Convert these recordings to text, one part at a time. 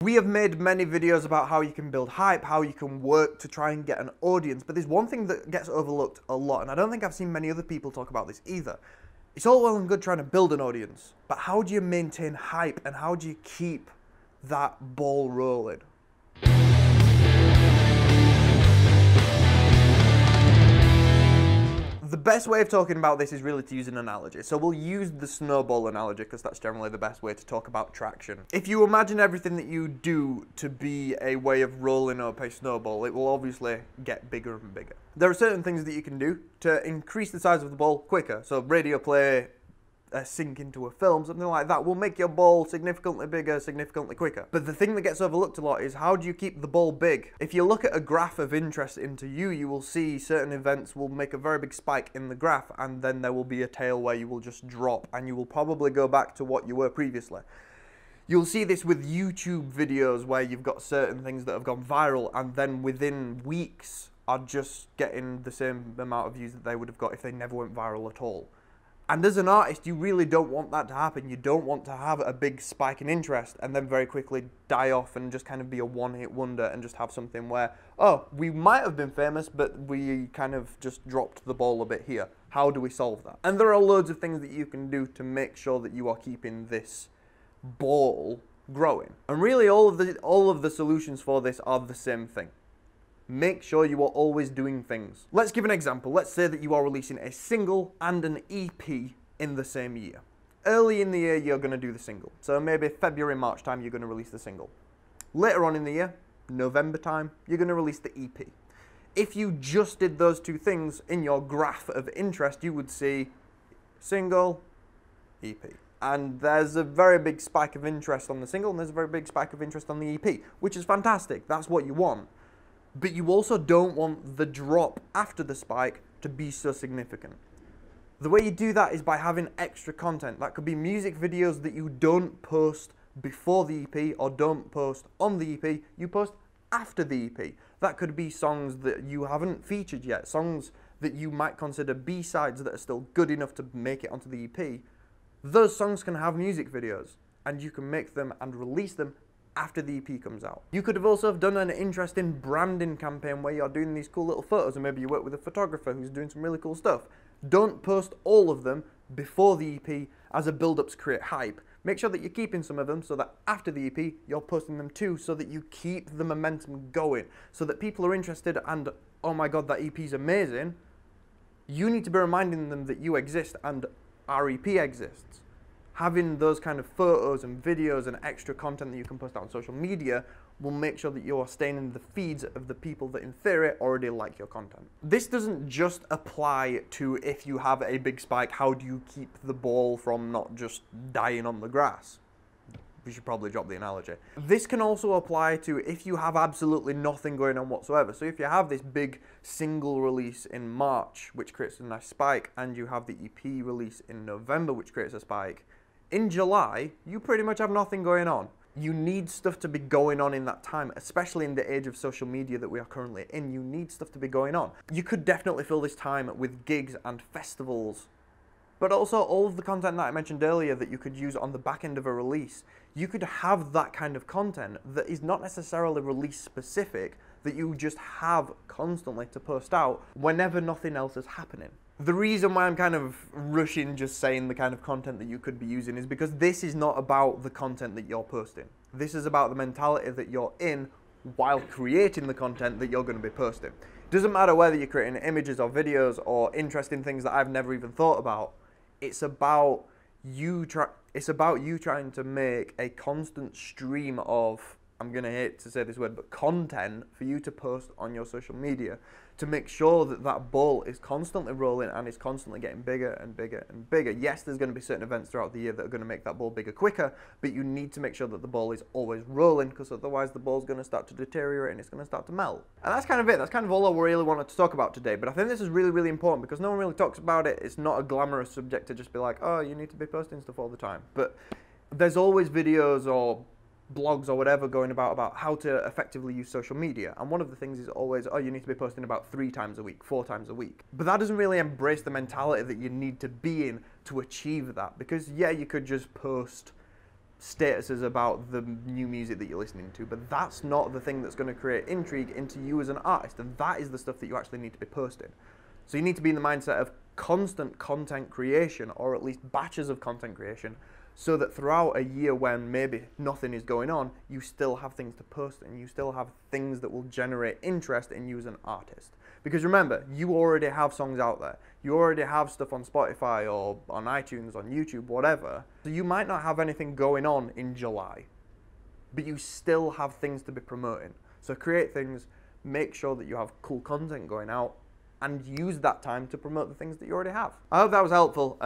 We have made many videos about how you can build hype, how you can work to try and get an audience, but there's one thing that gets overlooked a lot, and I don't think I've seen many other people talk about this either. It's all well and good trying to build an audience, but how do you maintain hype and how do you keep that ball rolling? The best way of talking about this is really to use an analogy. So we'll use the snowball analogy because that's generally the best way to talk about traction. If you imagine everything that you do to be a way of rolling up a snowball, it will obviously get bigger and bigger. There are certain things that you can do to increase the size of the ball quicker. So radio play, sync into a film, something like that will make your ball significantly bigger, significantly quicker. But the thing that gets overlooked a lot is how do you keep the ball big? If you look at a graph of interest into you, you will see certain events will make a very big spike in the graph, and then there will be a tail where you will just drop and you will probably go back to what you were previously. You'll see this with YouTube videos where you've got certain things that have gone viral and then within weeks are just getting the same amount of views that they would have got if they never went viral at all. And as an artist, you really don't want that to happen. You don't want to have a big spike in interest and then very quickly die off and just kind of be a one-hit wonder and just have something where, oh, we might have been famous, but we kind of just dropped the ball a bit here. How do we solve that? And there are loads of things that you can do to make sure that you are keeping this ball growing. And really all of the solutions for this are the same thing. Make sure you are always doing things. Let's give an example. Let's say that you are releasing a single and an EP in the same year. Early in the year, you're going to do the single. So maybe February, March time, you're going to release the single. Later on in the year, November time, you're going to release the EP. If you just did those two things in your graph of interest, you would see single, EP. And there's a very big spike of interest on the single, and there's a very big spike of interest on the EP, which is fantastic. That's what you want. But you also don't want the drop after the spike to be so significant. The way you do that is by having extra content. That could be music videos that you don't post before the EP or don't post on the EP, you post after the EP. That could be songs that you haven't featured yet, songs that you might consider B-sides that are still good enough to make it onto the EP. Those songs can have music videos and you can make them and release them after the EP comes out. You could have also done an interesting branding campaign where you're doing these cool little photos and maybe you work with a photographer who's doing some really cool stuff. Don't post all of them before the EP as a build-up to create hype. Make sure that you're keeping some of them so that after the EP, you're posting them too so that you keep the momentum going, so that people are interested and, oh my god, that EP is amazing. You need to be reminding them that you exist and our EP exists. Having those kind of photos and videos and extra content that you can post out on social media will make sure that you are staying in the feeds of the people that in theory already like your content. This doesn't just apply to if you have a big spike, how do you keep the ball from not just dying on the grass? We should probably drop the analogy. This can also apply to if you have absolutely nothing going on whatsoever. So if you have this big single release in March, which creates a nice spike, and you have the EP release in November, which creates a spike, in July, you pretty much have nothing going on. You need stuff to be going on in that time, especially in the age of social media that we are currently in. You need stuff to be going on. You could definitely fill this time with gigs and festivals, but also all of the content that I mentioned earlier that you could use on the back end of a release. You could have that kind of content that is not necessarily release specific, that you just have constantly to post out whenever nothing else is happening. The reason why I'm kind of rushing just saying the kind of content that you could be using is because this is not about the content that you're posting. This is about the mentality that you're in while creating the content that you're going to be posting. It doesn't matter whether you're creating images or videos or interesting things that I've never even thought about. It's about you trying to make a constant stream of, I'm going to hate to say this word, but content for you to post on your social media to make sure that that ball is constantly rolling and is constantly getting bigger and bigger and bigger. Yes, there's going to be certain events throughout the year that are going to make that ball bigger quicker, but you need to make sure that the ball is always rolling because otherwise the ball's going to start to deteriorate and it's going to start to melt. And that's kind of it. That's kind of all I really wanted to talk about today, but I think this is really, really important because no one really talks about it. It's not a glamorous subject to just be like, oh, you need to be posting stuff all the time. But there's always videos or blogs or whatever going about how to effectively use social media, and one of the things is always, oh, you need to be posting about 3 times a week, 4 times a week. But that doesn't really embrace the mentality that you need to be in to achieve that, because yeah, you could just post statuses about the new music that you're listening to, but that's not the thing that's going to create intrigue into you as an artist, and that is the stuff that you actually need to be posting. So you need to be in the mindset of constant content creation, or at least batches of content creation, so that throughout a year when maybe nothing is going on, you still have things to post and you still have things that will generate interest in you as an artist. Because remember, you already have songs out there. You already have stuff on Spotify or on iTunes, on YouTube, whatever. So you might not have anything going on in July, but you still have things to be promoting. So create things, make sure that you have cool content going out, and use that time to promote the things that you already have. I hope that was helpful.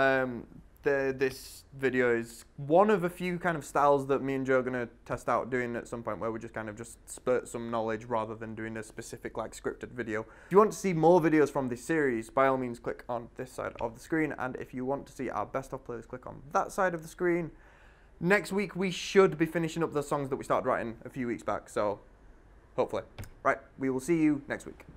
This video is one of a few kind of styles that me and Joe are going to test out doing at some point, where we just kind of just spurt some knowledge rather than doing a specific like scripted video. If you want to see more videos from this series, by all means click on this side of the screen, and if you want to see our best of playlist, click on that side of the screen. Next week we should be finishing up the songs that we started writing a few weeks back, so hopefully. Right, we will see you next week.